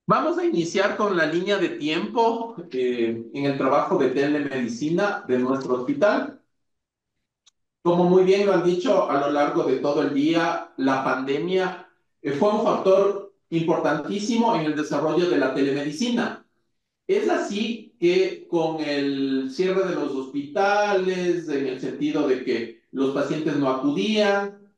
Vamos a iniciar con la línea de tiempo en el trabajo de telemedicina de nuestro hospital. Como muy bien lo han dicho a lo largo de todo el día, la pandemia fue un factor importantísimo en el desarrollo de la telemedicina. Es así que con el cierre de los hospitales, en el sentido de que los pacientes no acudían,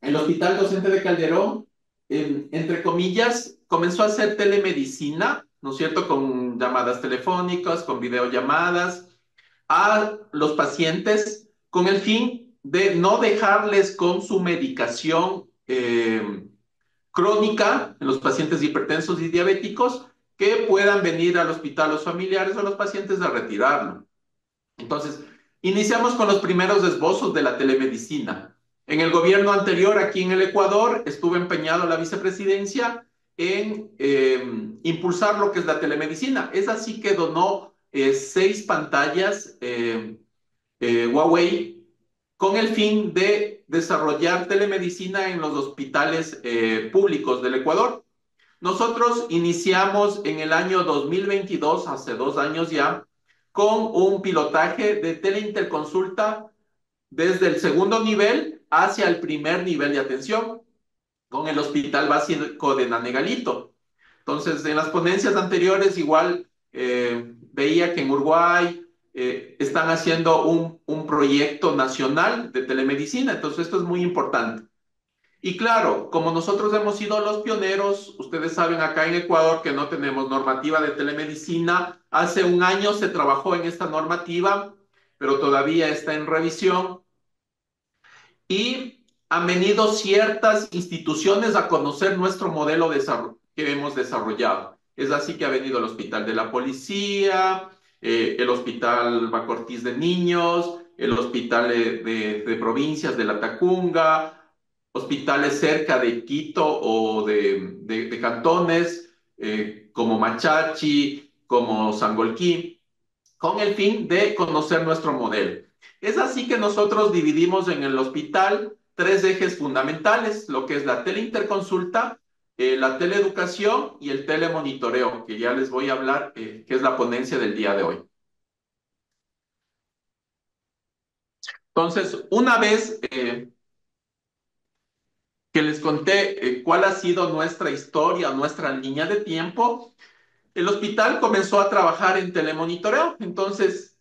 el Hospital Docente de Calderón, entre comillas, comenzó a hacer telemedicina, ¿no es cierto?, con llamadas telefónicas, con videollamadas a los pacientes con el fin de no dejarles con su medicación crónica en los pacientes hipertensos y diabéticos que puedan venir al hospital los familiares o los pacientes a retirarlo. Entonces, iniciamos con los primeros esbozos de la telemedicina. En el gobierno anterior, aquí en el Ecuador, estuvo empeñado la vicepresidencia en impulsar lo que es la telemedicina. Es así que donó 6 pantallas Huawei con el fin de desarrollar telemedicina en los hospitales públicos del Ecuador. Nosotros iniciamos en el año 2022, hace 2 años ya, con un pilotaje de teleinterconsulta desde el segundo nivel hacia el primer nivel de atención, con el Hospital Básico de Nanegalito. Entonces, en las ponencias anteriores igual veía que en Uruguay están haciendo un proyecto nacional de telemedicina, entonces esto es muy importante. Y claro, como nosotros hemos sido los pioneros, ustedes saben acá en Ecuador que no tenemos normativa de telemedicina. Hace un año se trabajó en esta normativa, pero todavía está en revisión. Y han venido ciertas instituciones a conocer nuestro modelo que hemos desarrollado. Es así que ha venido el Hospital de la Policía, el Hospital Bacortiz de Niños, el Hospital de Provincias de la Tacunga, hospitales cerca de Quito o de cantones como Machachi, como Sangolquí, con el fin de conocer nuestro modelo. Es así que nosotros dividimos en el hospital 3 ejes fundamentales, lo que es la teleinterconsulta, la teleeducación y el telemonitoreo, que ya les voy a hablar, que es la ponencia del día de hoy. Entonces, una vez que les conté cuál ha sido nuestra historia, nuestra línea de tiempo, el hospital comenzó a trabajar en telemonitoreo. Entonces,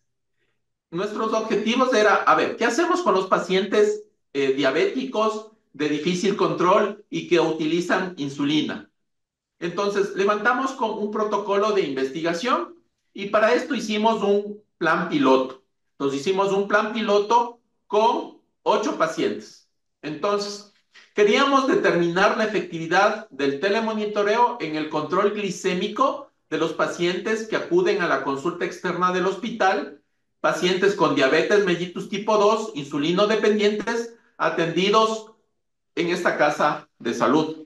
nuestros objetivos era, a ver, ¿qué hacemos con los pacientes diabéticos de difícil control y que utilizan insulina? Entonces, levantamos con un protocolo de investigación y para esto hicimos un plan piloto. Entonces, hicimos un plan piloto con 8 pacientes. Entonces, queríamos determinar la efectividad del telemonitoreo en el control glicémico de los pacientes que acuden a la consulta externa del hospital, pacientes con diabetes mellitus tipo 2, insulino dependientes, atendidos en esta casa de salud.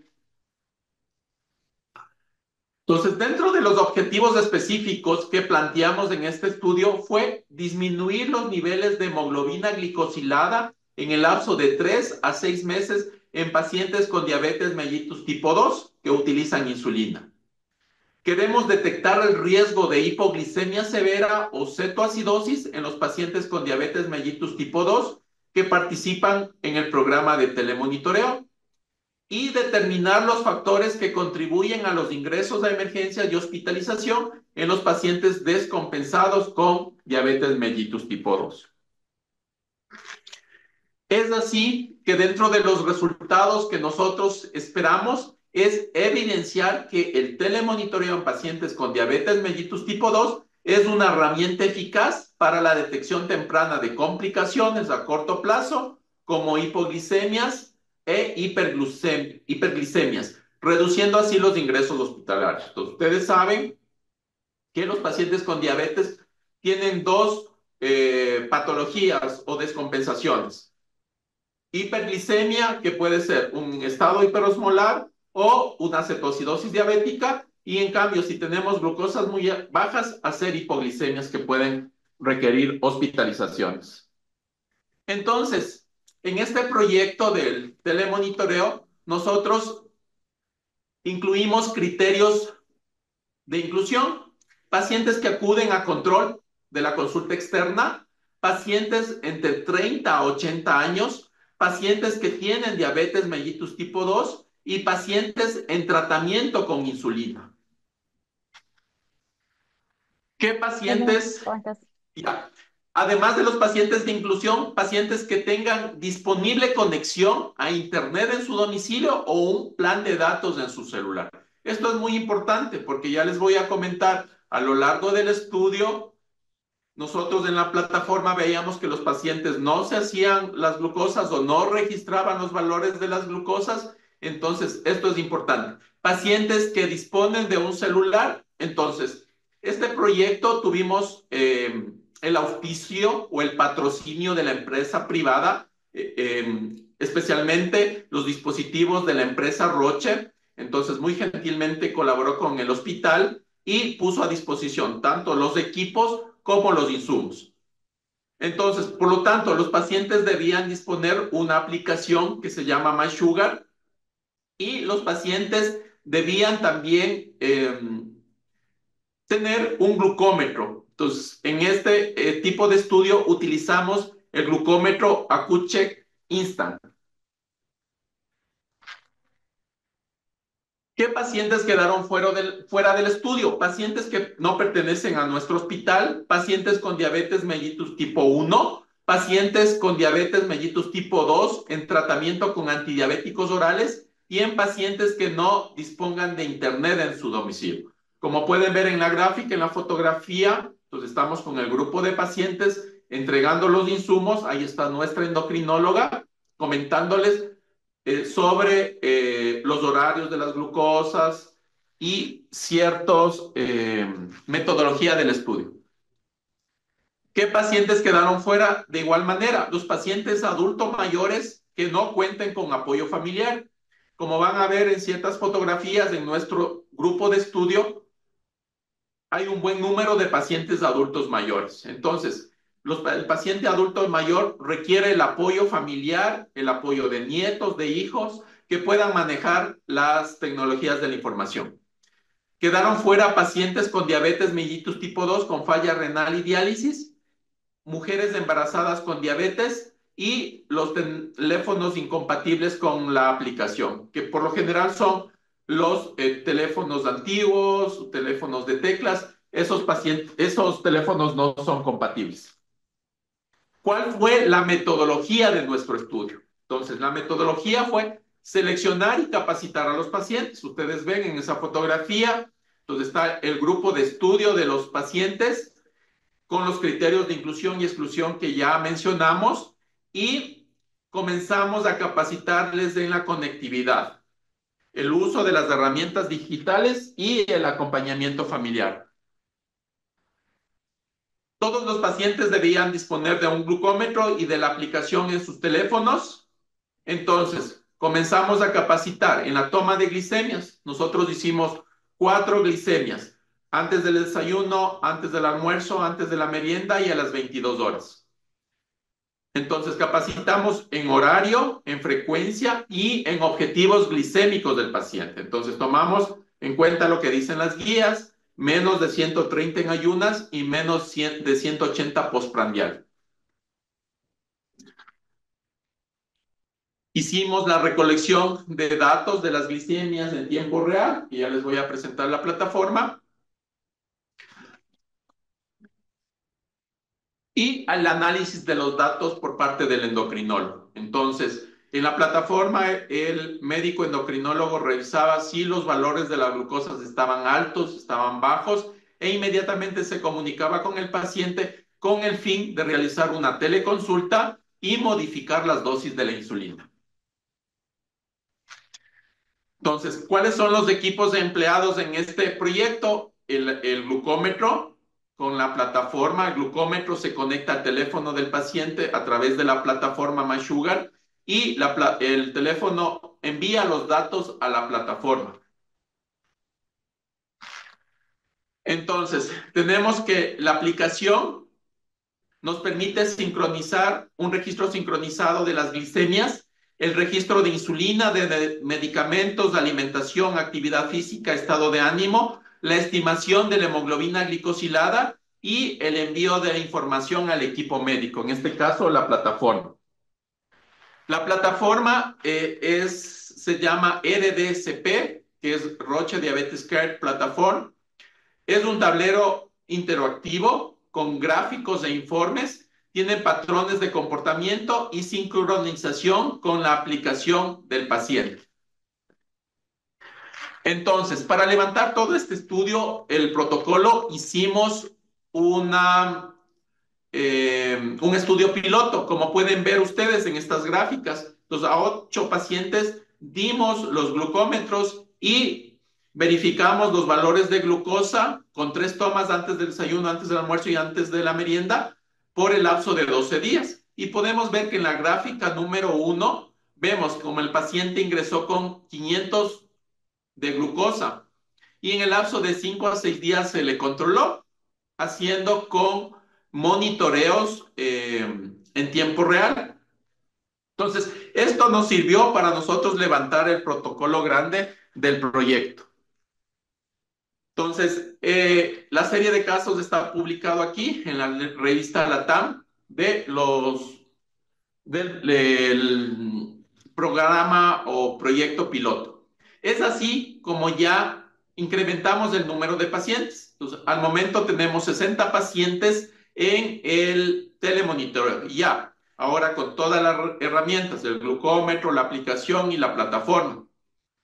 Entonces, dentro de los objetivos específicos que planteamos en este estudio fue disminuir los niveles de hemoglobina glicosilada en el lapso de 3 a 6 meses en pacientes con diabetes mellitus tipo 2 que utilizan insulina. Queremos detectar el riesgo de hipoglicemia severa o cetoacidosis en los pacientes con diabetes mellitus tipo 2 que participan en el programa de telemonitoreo y determinar los factores que contribuyen a los ingresos a emergencia y hospitalización en los pacientes descompensados con diabetes mellitus tipo 2. Es así que dentro de los resultados que nosotros esperamos es evidenciar que el telemonitoreo en pacientes con diabetes mellitus tipo 2 es una herramienta eficaz para la detección temprana de complicaciones a corto plazo, como hipoglicemias e hiperglicemias, reduciendo así los ingresos hospitalarios. Entonces, ustedes saben que los pacientes con diabetes tienen dos patologías o descompensaciones: hiperglicemia, que puede ser un estado hiperosmolar o una cetoacidosis diabética, y en cambio, si tenemos glucosas muy bajas, hacer hipoglicemias que pueden requerir hospitalizaciones. Entonces, en este proyecto del telemonitoreo, nosotros incluimos criterios de inclusión, pacientes que acuden a control de la consulta externa, pacientes entre 30 a 80 años, pacientes que tienen diabetes mellitus tipo 2 y pacientes en tratamiento con insulina. ¿Qué Tenés pacientes? cuántas. Ya. Además de los pacientes de inclusión, pacientes que tengan disponible conexión a Internet en su domicilio o un plan de datos en su celular. Esto es muy importante porque ya les voy a comentar a lo largo del estudio. Nosotros en la plataforma veíamos que los pacientes no se hacían las glucosas o no registraban los valores de las glucosas. Entonces, esto es importante. Pacientes que disponen de un celular. Entonces, este proyecto tuvimos el auspicio o el patrocinio de la empresa privada, especialmente los dispositivos de la empresa Roche. Entonces, muy gentilmente colaboró con el hospital y puso a disposición tanto los equipos como los insumos. Entonces, por lo tanto, los pacientes debían disponer una aplicación que se llama MySugar y los pacientes debían también tener un glucómetro. Entonces, en este tipo de estudio utilizamos el glucómetro AcuCheck Instant. ¿Qué pacientes quedaron fuera del estudio? Pacientes que no pertenecen a nuestro hospital, pacientes con diabetes mellitus tipo 1, pacientes con diabetes mellitus tipo 2 en tratamiento con antidiabéticos orales y en pacientes que no dispongan de internet en su domicilio. Como pueden ver en la gráfica, en la fotografía, entonces estamos con el grupo de pacientes entregando los insumos. Ahí está nuestra endocrinóloga comentándoles sobre los horarios de las glucosas y ciertos metodología del estudio. ¿Qué pacientes quedaron fuera? De igual manera, los pacientes adultos mayores que no cuenten con apoyo familiar. Como van a ver en ciertas fotografías en nuestro grupo de estudio, hay un buen número de pacientes adultos mayores. Entonces, el paciente adulto mayor requiere el apoyo familiar, el apoyo de nietos, de hijos, que puedan manejar las tecnologías de la información. Quedaron fuera pacientes con diabetes mellitus tipo 2 con falla renal y diálisis, mujeres embarazadas con diabetes y los teléfonos incompatibles con la aplicación, que por lo general son los teléfonos antiguos, teléfonos de teclas, esos teléfonos no son compatibles. ¿Cuál fue la metodología de nuestro estudio? Entonces, la metodología fue seleccionar y capacitar a los pacientes. Ustedes ven en esa fotografía, entonces está el grupo de estudio de los pacientes con los criterios de inclusión y exclusión que ya mencionamos y comenzamos a capacitarles en la conectividad, el uso de las herramientas digitales y el acompañamiento familiar. Todos los pacientes debían disponer de un glucómetro y de la aplicación en sus teléfonos. Entonces, comenzamos a capacitar en la toma de glicemias. Nosotros hicimos 4 glicemias, antes del desayuno, antes del almuerzo, antes de la merienda y a las 22 horas. Entonces, capacitamos en horario, en frecuencia y en objetivos glicémicos del paciente. Entonces, tomamos en cuenta lo que dicen las guías, menos de 130 en ayunas y menos de 180 postprandial. Hicimos la recolección de datos de las glicemias en tiempo real, y ya les voy a presentar la plataforma, y al análisis de los datos por parte del endocrinólogo. Entonces, en la plataforma, el médico endocrinólogo revisaba si los valores de la glucosa estaban altos, estaban bajos, e inmediatamente se comunicaba con el paciente con el fin de realizar una teleconsulta y modificar las dosis de la insulina. Entonces, ¿cuáles son los equipos empleados en este proyecto? El glucómetro con la plataforma. El glucómetro se conecta al teléfono del paciente a través de la plataforma MySugar y el teléfono envía los datos a la plataforma. Entonces, tenemos que la aplicación nos permite sincronizar un registro sincronizado de las glicemias, el registro de insulina, de medicamentos, de alimentación, actividad física, estado de ánimo, la estimación de la hemoglobina glicosilada y el envío de la información al equipo médico, en este caso la plataforma. La plataforma se llama RDSP, que es Roche Diabetes Care Platform. Es un tablero interactivo con gráficos e informes, tiene patrones de comportamiento y sincronización con la aplicación del paciente. Entonces, para levantar todo este estudio, el protocolo, hicimos un estudio piloto, como pueden ver ustedes en estas gráficas. Entonces, a 8 pacientes dimos los glucómetros y verificamos los valores de glucosa con 3 tomas antes del desayuno, antes del almuerzo y antes de la merienda por el lapso de 12 días. Y podemos ver que en la gráfica número 1 vemos como el paciente ingresó con 500 de glucosa y en el lapso de 5 a 6 días se le controló haciendo con monitoreos en tiempo real. Entonces, esto nos sirvió para nosotros levantar el protocolo grande del proyecto. Entonces, la serie de casos está publicado aquí en la revista LATAM del programa o proyecto piloto. Es así como ya incrementamos el número de pacientes. Entonces, al momento tenemos 60 pacientes en el telemonitoreo. Ya, ahora con todas las herramientas, el glucómetro, la aplicación y la plataforma.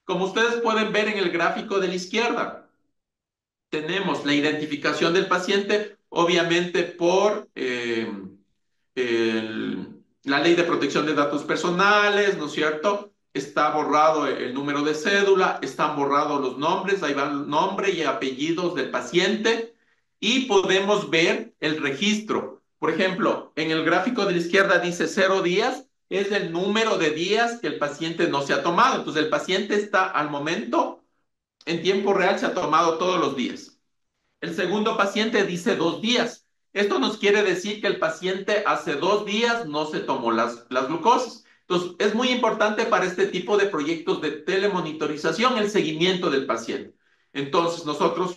Como ustedes pueden ver en el gráfico de la izquierda, tenemos la identificación del paciente, obviamente por la ley de protección de datos personales, ¿no es cierto? Está borrado el número de cédula, están borrados los nombres, ahí van nombre y apellidos del paciente y podemos ver el registro. Por ejemplo, en el gráfico de la izquierda dice 0 días, es el número de días que el paciente no se ha tomado. Entonces el paciente está al momento, en tiempo real, se ha tomado todos los días. El segundo paciente dice 2 días. Esto nos quiere decir que el paciente hace 2 días no se tomó las glucosas. Entonces, es muy importante para este tipo de proyectos de telemonitorización el seguimiento del paciente. Entonces, nosotros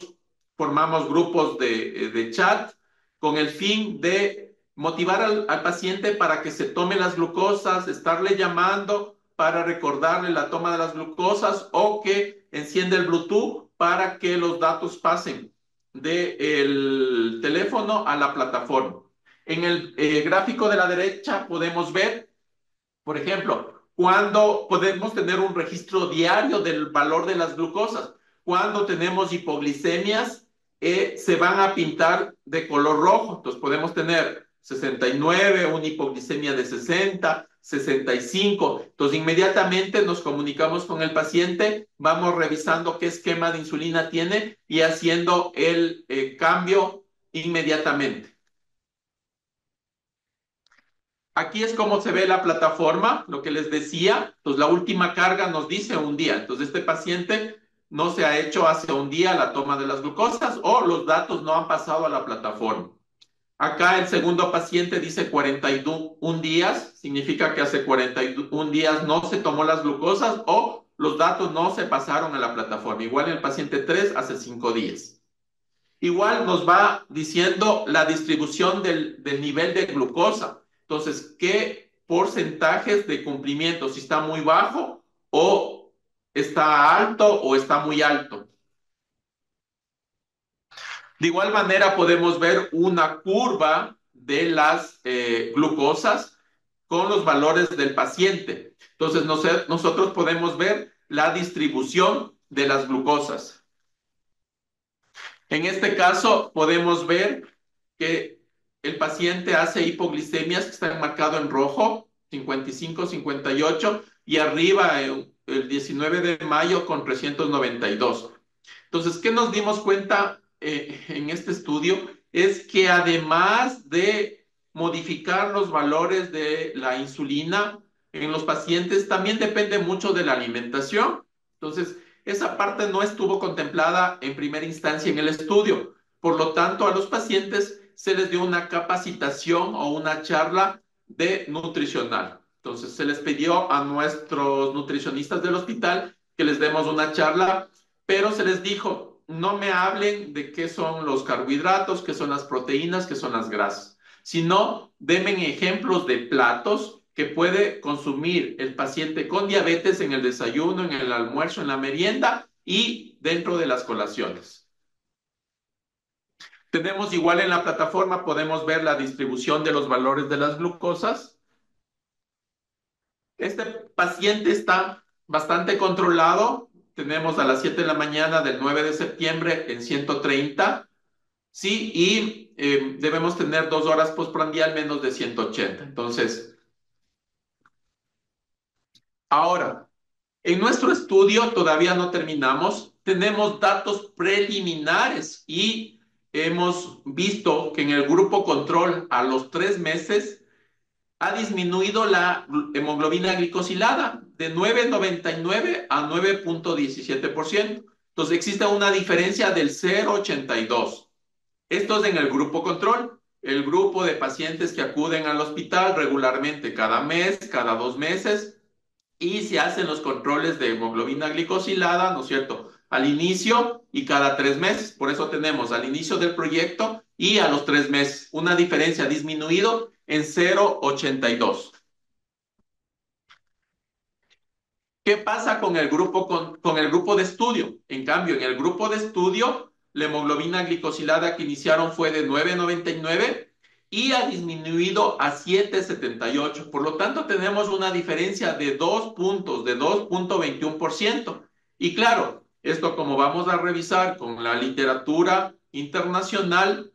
formamos grupos de chat con el fin de motivar al paciente para que se tome las glucosas, estarle llamando para recordarle la toma de las glucosas o que encienda el Bluetooth para que los datos pasen del teléfono a la plataforma. En el gráfico de la derecha podemos ver, por ejemplo, cuando podemos tener un registro diario del valor de las glucosas. Cuando tenemos hipoglicemias, se van a pintar de color rojo. Entonces podemos tener 69, una hipoglicemia de 60, 65. Entonces inmediatamente nos comunicamos con el paciente, vamos revisando qué esquema de insulina tiene y haciendo el cambio inmediatamente. Aquí es como se ve la plataforma, lo que les decía. Entonces, la última carga nos dice un día. Entonces, este paciente no se ha hecho hace un día la toma de las glucosas o los datos no han pasado a la plataforma. Acá el segundo paciente dice 41 días, significa que hace 41 días no se tomó las glucosas o los datos no se pasaron a la plataforma. Igual el paciente 3 hace 5 días. Igual nos va diciendo la distribución del nivel de glucosa. Entonces, ¿qué porcentajes de cumplimiento? Si está muy bajo o está alto o está muy alto. De igual manera podemos ver una curva de las glucosas con los valores del paciente. Entonces, nosotros podemos ver la distribución de las glucosas. En este caso, podemos ver que el paciente hace hipoglicemias que están marcadas en rojo, 55, 58, y arriba el 19 de mayo con 392. Entonces, ¿qué nos dimos cuenta en este estudio? Es que además de modificar los valores de la insulina en los pacientes, también depende mucho de la alimentación. Entonces, esa parte no estuvo contemplada en primera instancia en el estudio. Por lo tanto, a los pacientes se les dio una capacitación o una charla de nutricional. Entonces, se les pidió a nuestros nutricionistas del hospital que les demos una charla, pero se les dijo, no me hablen de qué son los carbohidratos, qué son las proteínas, qué son las grasas, sino denme ejemplos de platos que puede consumir el paciente con diabetes en el desayuno, en el almuerzo, en la merienda y dentro de las colaciones. Tenemos igual en la plataforma, podemos ver la distribución de los valores de las glucosas. Este paciente está bastante controlado. Tenemos a las 7 de la mañana del 9 de septiembre en 130. Sí, y debemos tener 2 horas postprandial menos de 180. Entonces, ahora, en nuestro estudio todavía no terminamos. Tenemos datos preliminares y hemos visto que en el grupo control a los 3 meses ha disminuido la hemoglobina glicosilada de 9,99 a 9,17%. Entonces existe una diferencia del 0,82. Esto es en el grupo control. El grupo de pacientes que acuden al hospital regularmente cada mes, cada 2 meses, y se hacen los controles de hemoglobina glicosilada, ¿no es cierto? Al inicio y cada 3 meses. Por eso tenemos al inicio del proyecto y a los 3 meses una diferencia disminuido en 0,82. ¿Qué pasa con el grupo de estudio? En cambio, en el grupo de estudio, la hemoglobina glicosilada que iniciaron fue de 9,99 y ha disminuido a 7,78. Por lo tanto, tenemos una diferencia de 2 puntos, de 2,21%. Y claro, esto como vamos a revisar con la literatura internacional,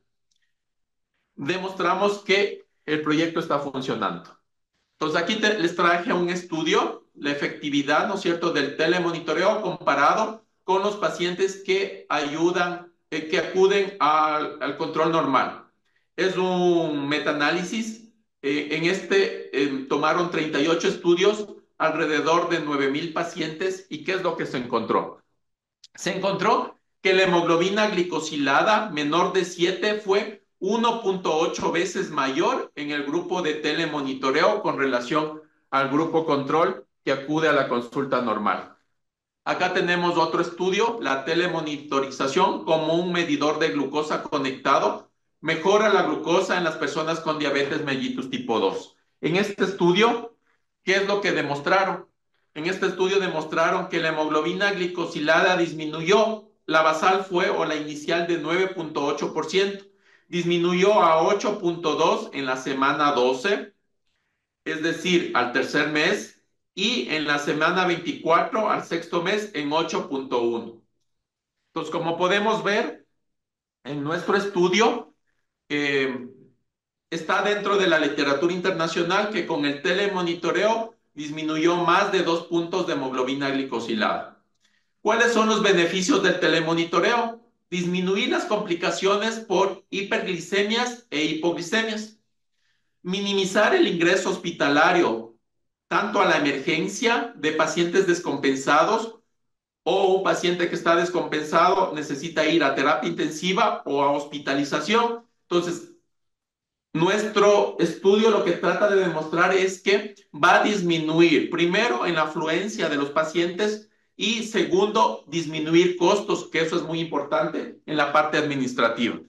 demostramos que el proyecto está funcionando. Entonces aquí les traje un estudio, la efectividad, ¿no es cierto?, del telemonitoreo comparado con los pacientes que ayudan, que acuden al control normal. Es un metaanálisis. En este tomaron 38 estudios, alrededor de 9,000 pacientes. ¿Y qué es lo que se encontró? Se encontró que la hemoglobina glicosilada menor de 7 fue 1,8 veces mayor en el grupo de telemonitoreo con relación al grupo control que acude a la consulta normal. Acá tenemos otro estudio, la telemonitorización como un medidor de glucosa conectado mejora la glucosa en las personas con diabetes mellitus tipo 2. En este estudio, ¿qué es lo que demostraron? En este estudio demostraron que la hemoglobina glicosilada disminuyó, la basal fue o la inicial de 9,8%, disminuyó a 8,2 en la semana 12, es decir, al tercer mes, y en la semana 24 al sexto mes en 8,1. Entonces, como podemos ver en nuestro estudio, eh, está dentro de la literatura internacional que con el telemonitoreo disminuyó más de 2 puntos de hemoglobina glicosilada. ¿Cuáles son los beneficios del telemonitoreo? Disminuir las complicaciones por hiperglicemias e hipoglicemias, minimizar el ingreso hospitalario tanto a la emergencia de pacientes descompensados o un paciente que está descompensado necesita ir a terapia intensiva o a hospitalización. Entonces, nuestro estudio lo que trata de demostrar es que va a disminuir, primero, en la afluencia de los pacientes y segundo, disminuir costos, que eso es muy importante en la parte administrativa.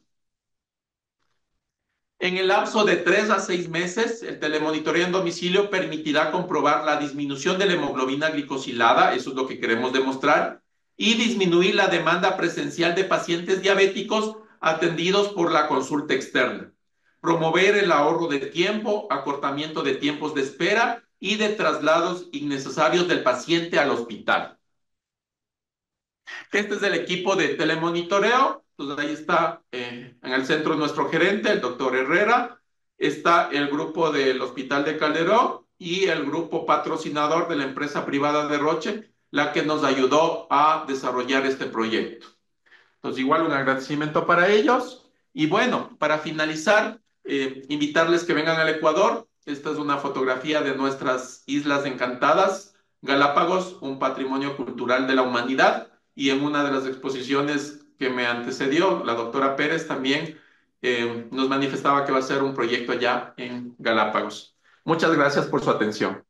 En el lapso de 3 a 6 meses, el telemonitoreo en domicilio permitirá comprobar la disminución de la hemoglobina glicosilada, eso es lo que queremos demostrar, y disminuir la demanda presencial de pacientes diabéticos atendidos por la consulta externa. Promover el ahorro de tiempo, acortamiento de tiempos de espera y de traslados innecesarios del paciente al hospital. Este es el equipo de telemonitoreo. Entonces ahí está en el centro nuestro gerente, el doctor Herrera. Está el grupo del Hospital de Calderón y el grupo patrocinador de la empresa privada de Roche, la que nos ayudó a desarrollar este proyecto. Entonces, igual un agradecimiento para ellos. Y bueno, para finalizar, invitarles que vengan al Ecuador. Esta es una fotografía de nuestras islas encantadas, Galápagos, un patrimonio cultural de la humanidad. Y en una de las exposiciones que me antecedió, la doctora Pérez también nos manifestaba que va a ser un proyecto allá en Galápagos. Muchas gracias por su atención.